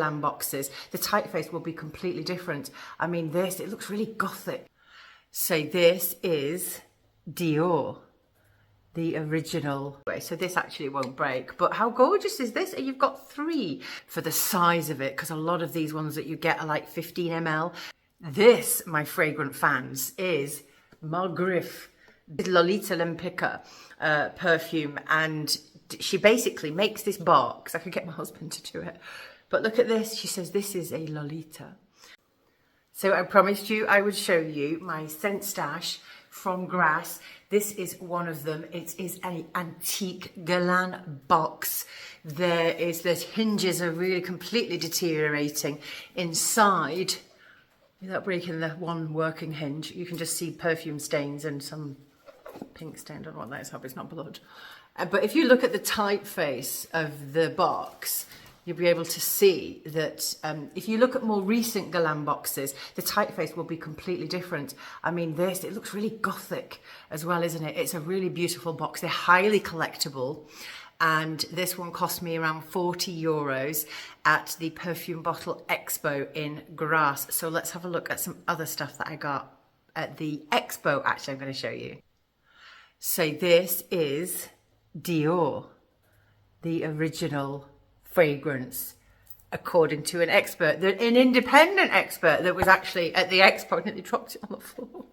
glam boxes. The typeface will be completely different. I mean, it looks really gothic. So this is Dior, the original way. So this actually won't break, but how gorgeous is this? And you've got 3 for the size of it, because a lot of these ones that you get are like 15 ml. This, my fragrant fans, is Margriff Lolita Lempicka perfume, and she basically makes this box. I could get my husband to do it, but look at this. She says this is a Lolita. So I promised you I would show you my scent stash from Grasse. This is one of them. It is an antique Guerlain box. There's hinges are really completely deteriorating inside. Without breaking the one working hinge, you can just see perfume stains and some pink stain. I don't know what that is. I hope it's not blood. But if you look at the typeface of the box, you'll be able to see that if you look at more recent Guerlain boxes, the typeface will be completely different. I mean, it looks really gothic as well, isn't it? It's a really beautiful box. They're highly collectible. And this one cost me around 40 euros at the Perfume Bottle Expo in Grasse. So let's have a look at some other stuff that I got at the Expo. Actually, I'm going to show you. So this is Dior, the original fragrance, according to an expert, an independent expert that was actually at the Expo, and they dropped it on the floor.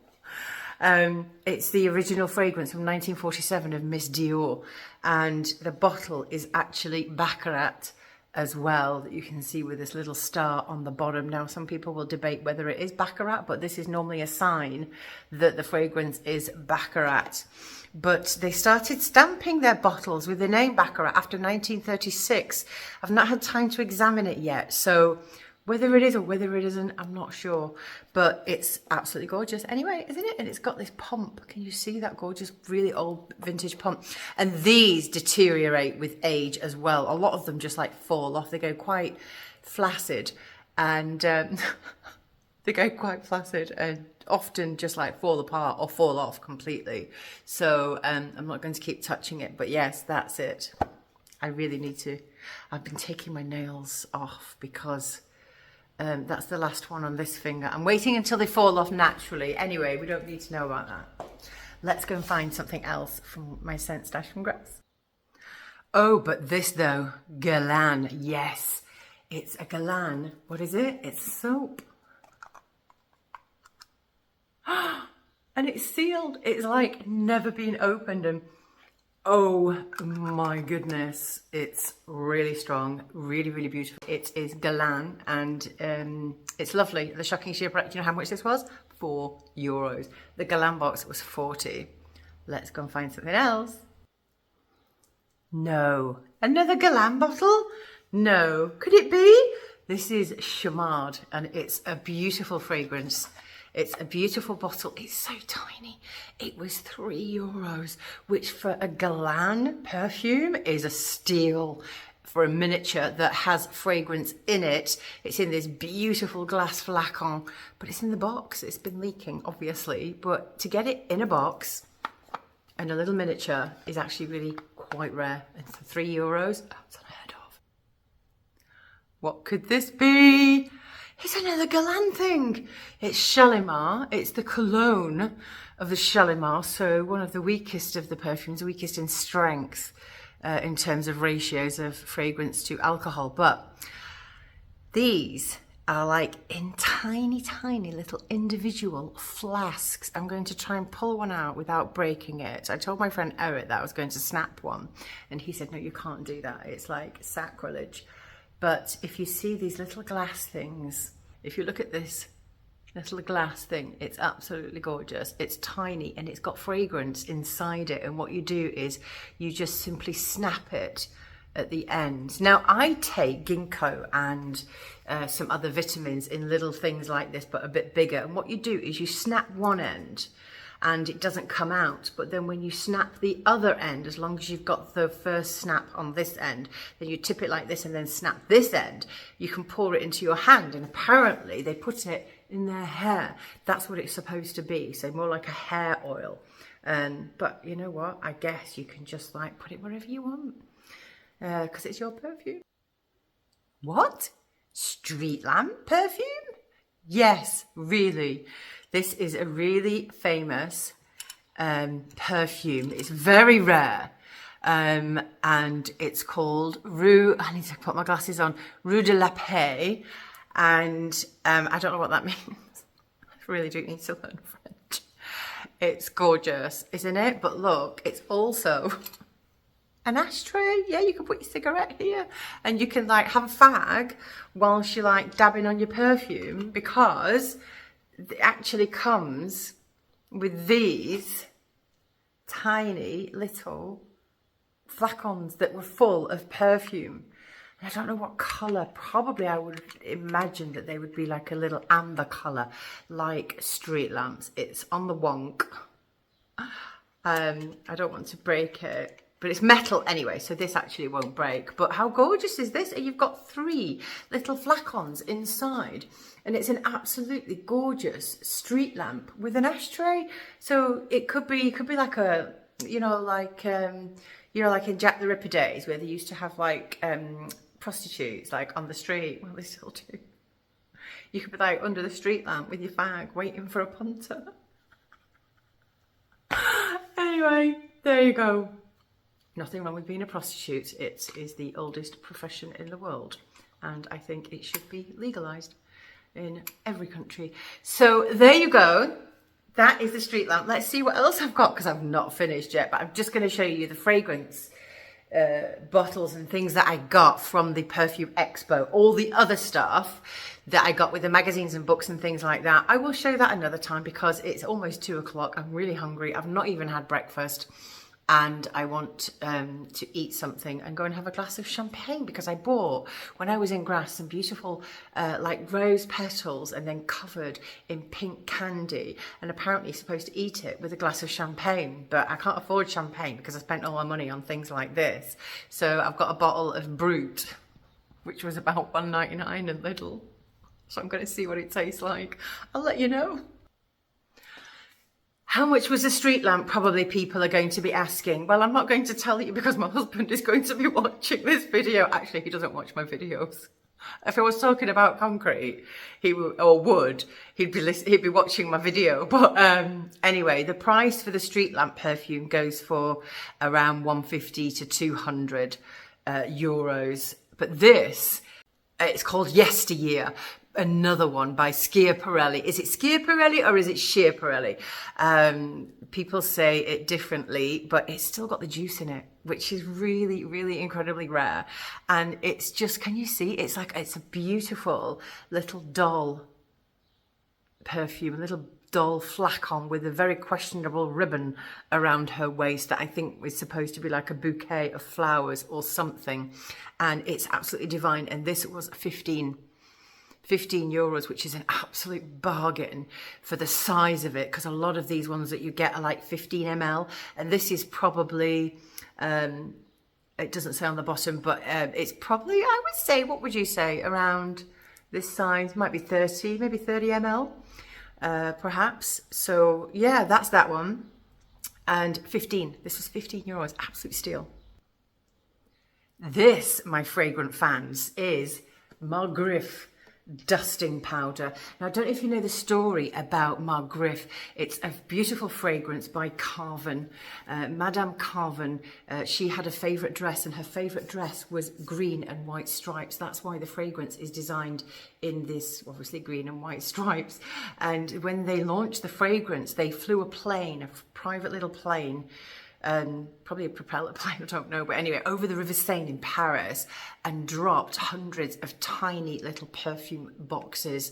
It's the original fragrance from 1947 of Miss Dior, and the bottle is actually Baccarat as well, that you can see with this little star on the bottom. Now, some people will debate whether it is Baccarat, but this is normally a sign that the fragrance is Baccarat. But they started stamping their bottles with the name Baccarat after 1936. I've not had time to examine it yet, so whether it is or whether it isn't, I'm not sure. But it's absolutely gorgeous anyway, isn't it? And it's got this pump. Can you see that gorgeous, really old vintage pump? And these deteriorate with age as well. A lot of them just like fall off. They go quite flaccid, and they go quite flaccid and often just like fall apart or fall off completely. So I'm not going to keep touching it, but yes, that's it. I really need to. I've been taking my nails off because that's the last one on this finger. I'm waiting until they fall off naturally. Anyway, we don't need to know about that. Let's go and find something else from my scent stash from Grasse. Oh, but this though, Guerlain. Yes, it's a Guerlain. What is it? It's soap. And it's sealed. It's like never been opened, and oh my goodness, it's really strong, really, really beautiful. It is Guerlain, and it's lovely. The shocking sheer price. Do you know how much this was? 4 euros. The Guerlain box was 40. Let's go and find something else. No, another Guerlain bottle? No, could it be? This is Chamard, and it's a beautiful fragrance. It's a beautiful bottle. It's so tiny. It was 3 euros, which for a Guerlain perfume is a steal. For a miniature that has fragrance in it. It's in this beautiful glass flacon, but it's in the box. It's been leaking, obviously, but to get it in a box and a little miniature is actually really quite rare. And for 3 euros, that's unheard of. What could this be? It's another Guerlain thing. It's Shalimar. It's the cologne of the Shalimar. So one of the weakest of the perfumes, weakest in strength in terms of ratios of fragrance to alcohol. But these are like in tiny, tiny little individual flasks. I'm going to try and pull one out without breaking it. I told my friend Eric that I was going to snap one, and he said, no, you can't do that. It's like sacrilege. But if you see these little glass things, if you look at this little glass thing, it's absolutely gorgeous. It's tiny and it's got fragrance inside it. And what you do is you just simply snap it at the end. Now, I take ginkgo and some other vitamins in little things like this, but a bit bigger. And what you do is you snap one end and it doesn't come out, but then when you snap the other end, as long as you've got the first snap on this end, then you tip it like this and then snap this end, you can pour it into your hand. And apparently they put it in their hair. That's what it's supposed to be, so more like a hair oil. But you know what, I guess you can just like put it wherever you want, because it's your perfume. What? street lamp perfume? Yes, really. This is a really famous perfume. It's very rare. And it's called I need to put my glasses on, Rue de la Paix. And I don't know what that means. I really do need to learn French. It's gorgeous, isn't it? But look, it's also an ashtray. Yeah, you can put your cigarette here and you can like have a fag whilst you're like dabbing on your perfume, because it actually comes with these tiny little flacons that were full of perfume. I don't know what colour. Probably I would imagine that they would be like a little amber colour, like street lamps. It's on the wonk. I don't want to break it, but it's metal anyway, so this actually won't break. But how gorgeous is this? And you've got 3 little flacons inside, and it's an absolutely gorgeous street lamp with an ashtray. So it could be like a, like in Jack the Ripper days where they used to have like prostitutes like on the street. Well, they still do. You could be like under the street lamp with your fag waiting for a punter. Anyway, there you go. Nothing wrong with being a prostitute. It is the oldest profession in the world, and I think it should be legalised in every country. So there you go. That is the street lamp. Let's see what else I've got, because I've not finished yet, but I'm just going to show you the fragrance bottles and things that I got from the Perfume Expo. All the other stuff that I got with the magazines and books and things like that, I will show that another time, because it's almost 2 o'clock. I'm really hungry. I've not even had breakfast, and I want to eat something and go and have a glass of champagne, because I bought, when I was in Grasse, some beautiful like rose petals and then covered in pink candy, and apparently supposed to eat it with a glass of champagne, but I can't afford champagne because I spent all my money on things like this. So I've got a bottle of Brut, which was about £1.99 in Lidl. So I'm going to see what it tastes like. I'll let you know. How much was a street lamp? Probably people are going to be asking. Well, I'm not going to tell you because my husband is going to be watching this video. Actually, he doesn't watch my videos. If I was talking about concrete, he'd be watching my video. But anyway, the price for the street lamp perfume goes for around 150 to 200 euros. But this, it's called Yesteryear. Another one by Schiaparelli. Is it Schiaparelli or is it Schiaparelli? People say it differently, but it's still got the juice in it, which is really, really incredibly rare. And it's just, can you see? It's a beautiful little doll perfume, a little doll flacon with a very questionable ribbon around her waist that I think was supposed to be like a bouquet of flowers or something. And it's absolutely divine. And this was 15 euros, which is an absolute bargain for the size of it, because a lot of these ones that you get are like 15 ml, and this is probably it doesn't say on the bottom, but it's probably, I would say, what would you say, around this size, might be 30, maybe 30 ml perhaps. So yeah, that's that one. And this was 15 euros, absolute steal. This, my fragrant fans, is Margriff dusting powder. Now, I don't know if you know the story about Margriff. It's a beautiful fragrance by Carven. Madame Carven, she had a favourite dress, and her favourite dress was green and white stripes. That's why the fragrance is designed in this, obviously, green and white stripes. And when they launched the fragrance, they flew a plane, a private little plane, probably a propeller plane, I don't know, but anyway, over the River Seine in Paris, and dropped hundreds of tiny little perfume boxes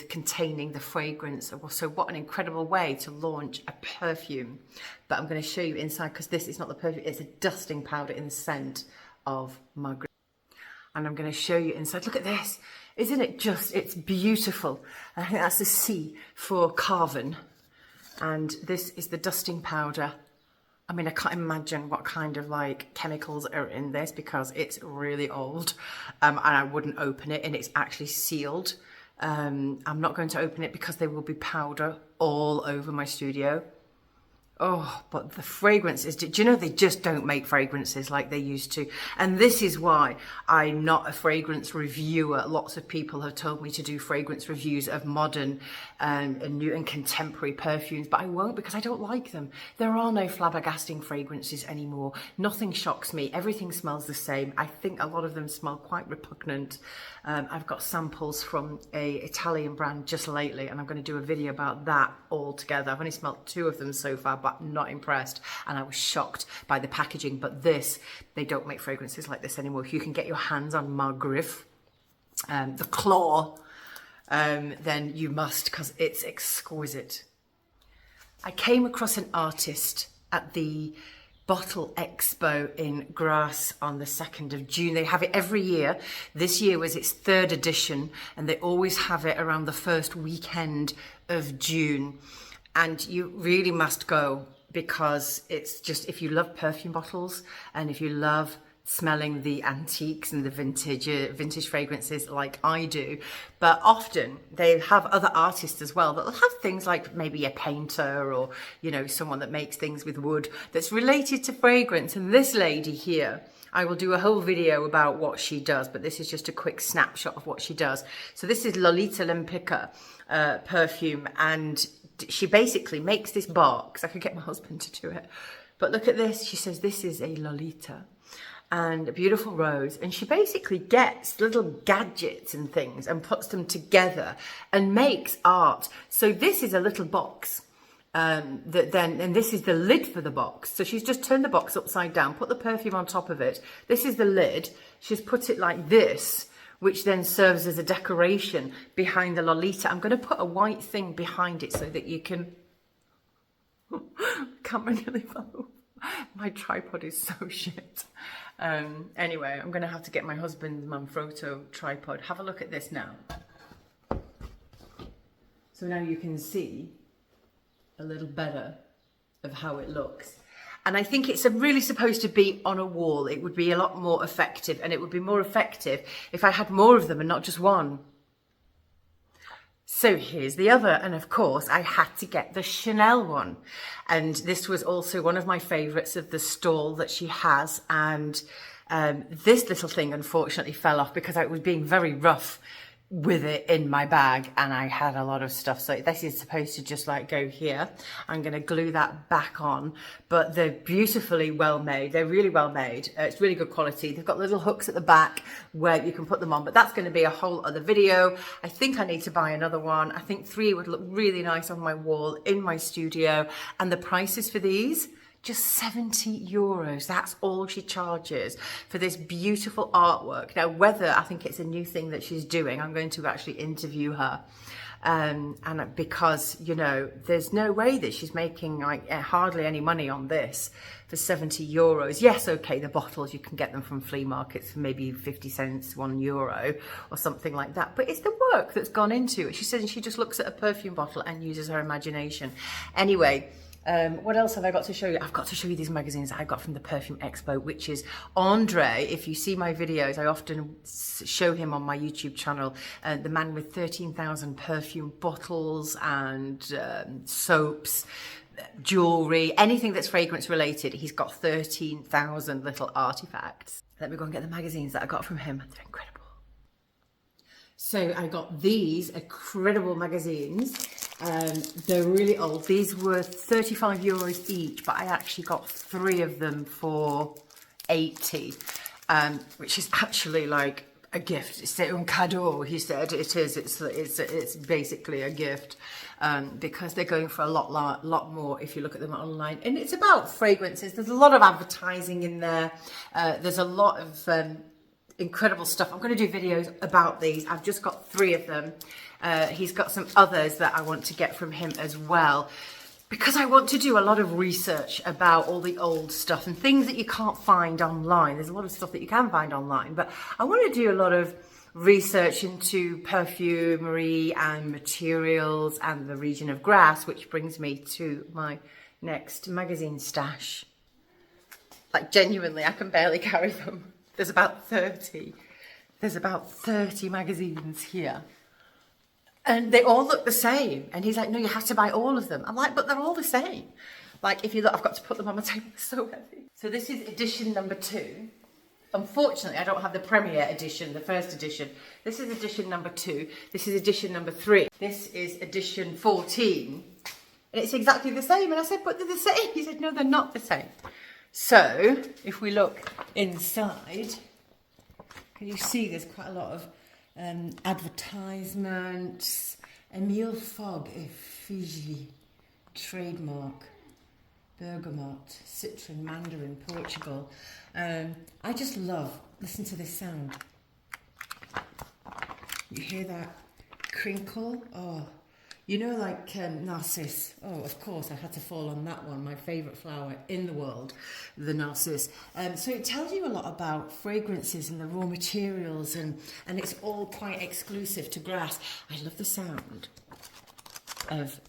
containing the fragrance. So what an incredible way to launch a perfume. But I'm going to show you inside, because this is not the perfume, it's a dusting powder in the scent of Margriff. And I'm going to show you inside. Look at this. Isn't it just, it's beautiful. I think that's the C for Carven. And this is the dusting powder. I mean, I can't imagine what kind of like chemicals are in this, because it's really old, and I wouldn't open it, and it's actually sealed. I'm not going to open it because there will be powder all over my studio. Oh, but the fragrances, do you know they just don't make fragrances like they used to? And this is why I'm not a fragrance reviewer. Lots of people have told me to do fragrance reviews of modern and new and contemporary perfumes, but I won't because I don't like them. There are no flabbergasting fragrances anymore. Nothing shocks me. Everything smells the same. I think a lot of them smell quite repugnant. I've got samples from a Italian brand just lately, and I'm going to do a video about that all together. I've only smelled 2 of them so far, but not impressed, and I was shocked by the packaging. But this, they don't make fragrances like this anymore. If you can get your hands on Margriff, the Claw, then you must, because it's exquisite. I came across an artist at the Bottle Expo in Grasse on the 2nd of June. They have it every year. This year was its 3rd edition, and they always have it around the first weekend of June. And you really must go, because it's just, if you love perfume bottles and if you love smelling the antiques and the vintage fragrances like I do, but often they have other artists as well that will have things like maybe a painter or, you know, someone that makes things with wood that's related to fragrance. And this lady here, I will do a whole video about what she does, but this is just a quick snapshot of what she does. So this is Lolita Lempica perfume, and she basically makes this box. I could get my husband to do it, but look at this. She says this is a Lolita and a beautiful rose, and she basically gets little gadgets and things and puts them together and makes art. So this is a little box and this is the lid for the box. So she's just turned the box upside down, put the perfume on top of it. This is the lid. She's put it like this, which then serves as a decoration behind the Lolita. I'm going to put a white thing behind it so that you can... Camera nearly fell off. My tripod is so shit. Anyway, I'm going to have to get my husband's Manfrotto tripod. Have a look at this now. So now you can see a little better of how it looks. And I think it's really supposed to be on a wall. It would be a lot more effective, and it would be more effective if I had more of them and not just one. So here's the other, and of course I had to get the Chanel one, and this was also one of my favorites of the stall that she has. And this little thing unfortunately fell off because I was being very rough with it in my bag, and I had a lot of stuff. So this is supposed to just like go here. I'm going to glue that back on, but they're beautifully well made. They're really well made. It's really good quality. They've got little hooks at the back where you can put them on, but that's going to be a whole other video. I think I need to buy another one. I think 3 would look really nice on my wall in my studio, and the prices for these, just 70 euros. That's all she charges for this beautiful artwork. Now, whether I think it's a new thing that she's doing, I'm going to actually interview her. And because, you know, there's no way that she's making like hardly any money on this for 70 euros. Yes, okay, the bottles, you can get them from flea markets for maybe 50 cents, €1 or something like that. But it's the work that's gone into it. She says she just looks at a perfume bottle and uses her imagination. Anyway, what else have I got to show you? I've got to show you these magazines that I got from the Perfume Expo, which is Andre. If you see my videos, I often show him on my YouTube channel, the man with 13,000 perfume bottles and soaps, jewelry, anything that's fragrance related. He's got 13,000 little artifacts. Let me go and get the magazines that I got from him. They're incredible. So I got these incredible magazines. They're really old. These were 35 euros each, but I actually got 3 of them for 80, which is actually like a gift. It's un cadeau, he said. It is. It's basically a gift, because they're going for a lot more if you look at them online. And it's about fragrances. There's a lot of advertising in there. There's a lot of incredible stuff. I'm going to do videos about these. I've just got 3 of them. He's got some others that I want to get from him as well, because I want to do a lot of research about all the old stuff and things that you can't find online. There's a lot of stuff that you can find online, but I want to do a lot of research into perfumery and materials and the region of Grasse, which brings me to my next magazine stash. Like, genuinely, I can barely carry them. There's about 30. There's about 30 magazines here. And they all look the same. And he's like, no, you have to buy all of them. I'm like, but they're all the same. Like, if you look, I've got to put them on my table, they're so heavy. So this is edition number 2. Unfortunately, I don't have the premiere edition, the first edition. This is edition number 2. This is edition number 3. This is edition 14. And it's exactly the same. And I said, but they're the same. He said, no, they're not the same. So, if we look inside, can you see there's quite a lot of advertisements. Emile Fogg, Fiji, trademark, bergamot, citron, mandarin, Portugal. I just love, listen to this sound. You hear that crinkle? Oh, you know, like narcisse. Oh, of course, I had to fall on that one, my favourite flower in the world, the narcisse. So it tells you a lot about fragrances and the raw materials, and it's all quite exclusive to Grasse. I love the sound of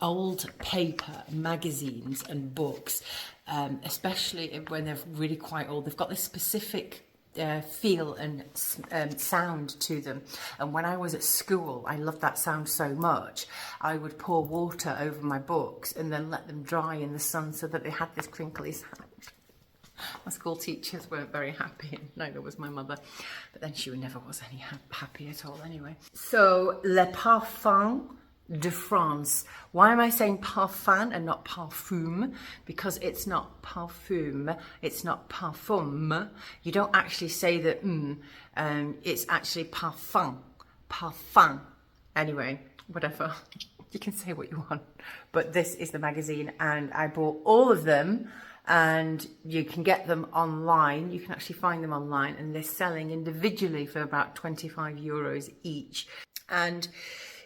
old paper, magazines and books, especially when they're really quite old. They've got this specific feel and sound to them. And when I was at school, I loved that sound so much. I would pour water over my books and then let them dry in the sun so that they had this crinkly sound. My school teachers weren't very happy, and neither was my mother. But then she never was any happy at all anyway. So, Le Parfum de France. Why am I saying parfum and not parfume? Because it's not parfume, it's not parfum. You don't actually say the it's actually parfum, parfum. Anyway, whatever. You can say what you want. But this is the magazine, and I bought all of them, and you can get them online. You can actually find them online, and they're selling individually for about 25 euros each. And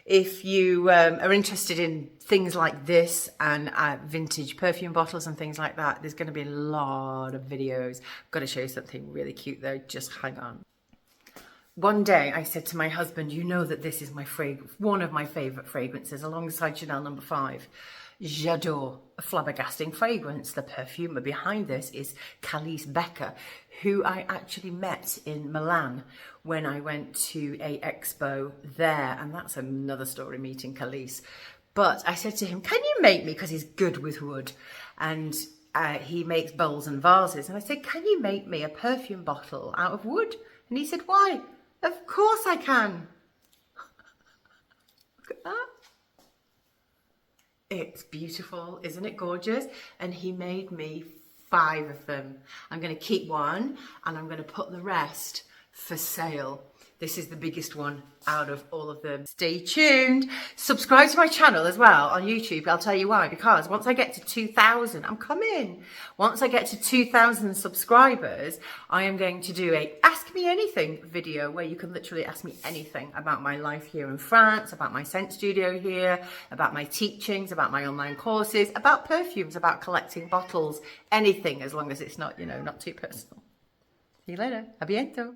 if you are interested in things like this and vintage perfume bottles and things like that, there's going to be a lot of videos. I've got to show you something really cute though, just hang on. One day I said to my husband, you know that this is my one of my favourite fragrances alongside Chanel No. 5. J'adore, a flabbergasting fragrance. The perfumer behind this is Calice Becker, who I actually met in Milan when I went to a expo there, and that's another story, meeting Calice. But I said to him, can you make me, because he's good with wood, and he makes bowls and vases, and I said, can you make me a perfume bottle out of wood? And he said, why? Of course I can. Look at that. It's beautiful, isn't it gorgeous? And he made me 5 of them. I'm going to keep one, and I'm going to put the rest for sale. This is the biggest one out of all of them. Stay tuned. Subscribe to my channel as well on YouTube. I'll tell you why. Because once I get to 2,000, I'm coming. Once I get to 2,000 subscribers, I am going to do a Ask Me Anything video where you can literally ask me anything about my life here in France, about my scent studio here, about my teachings, about my online courses, about perfumes, about collecting bottles, anything, as long as it's not, you know, not too personal. See you later. A bientôt.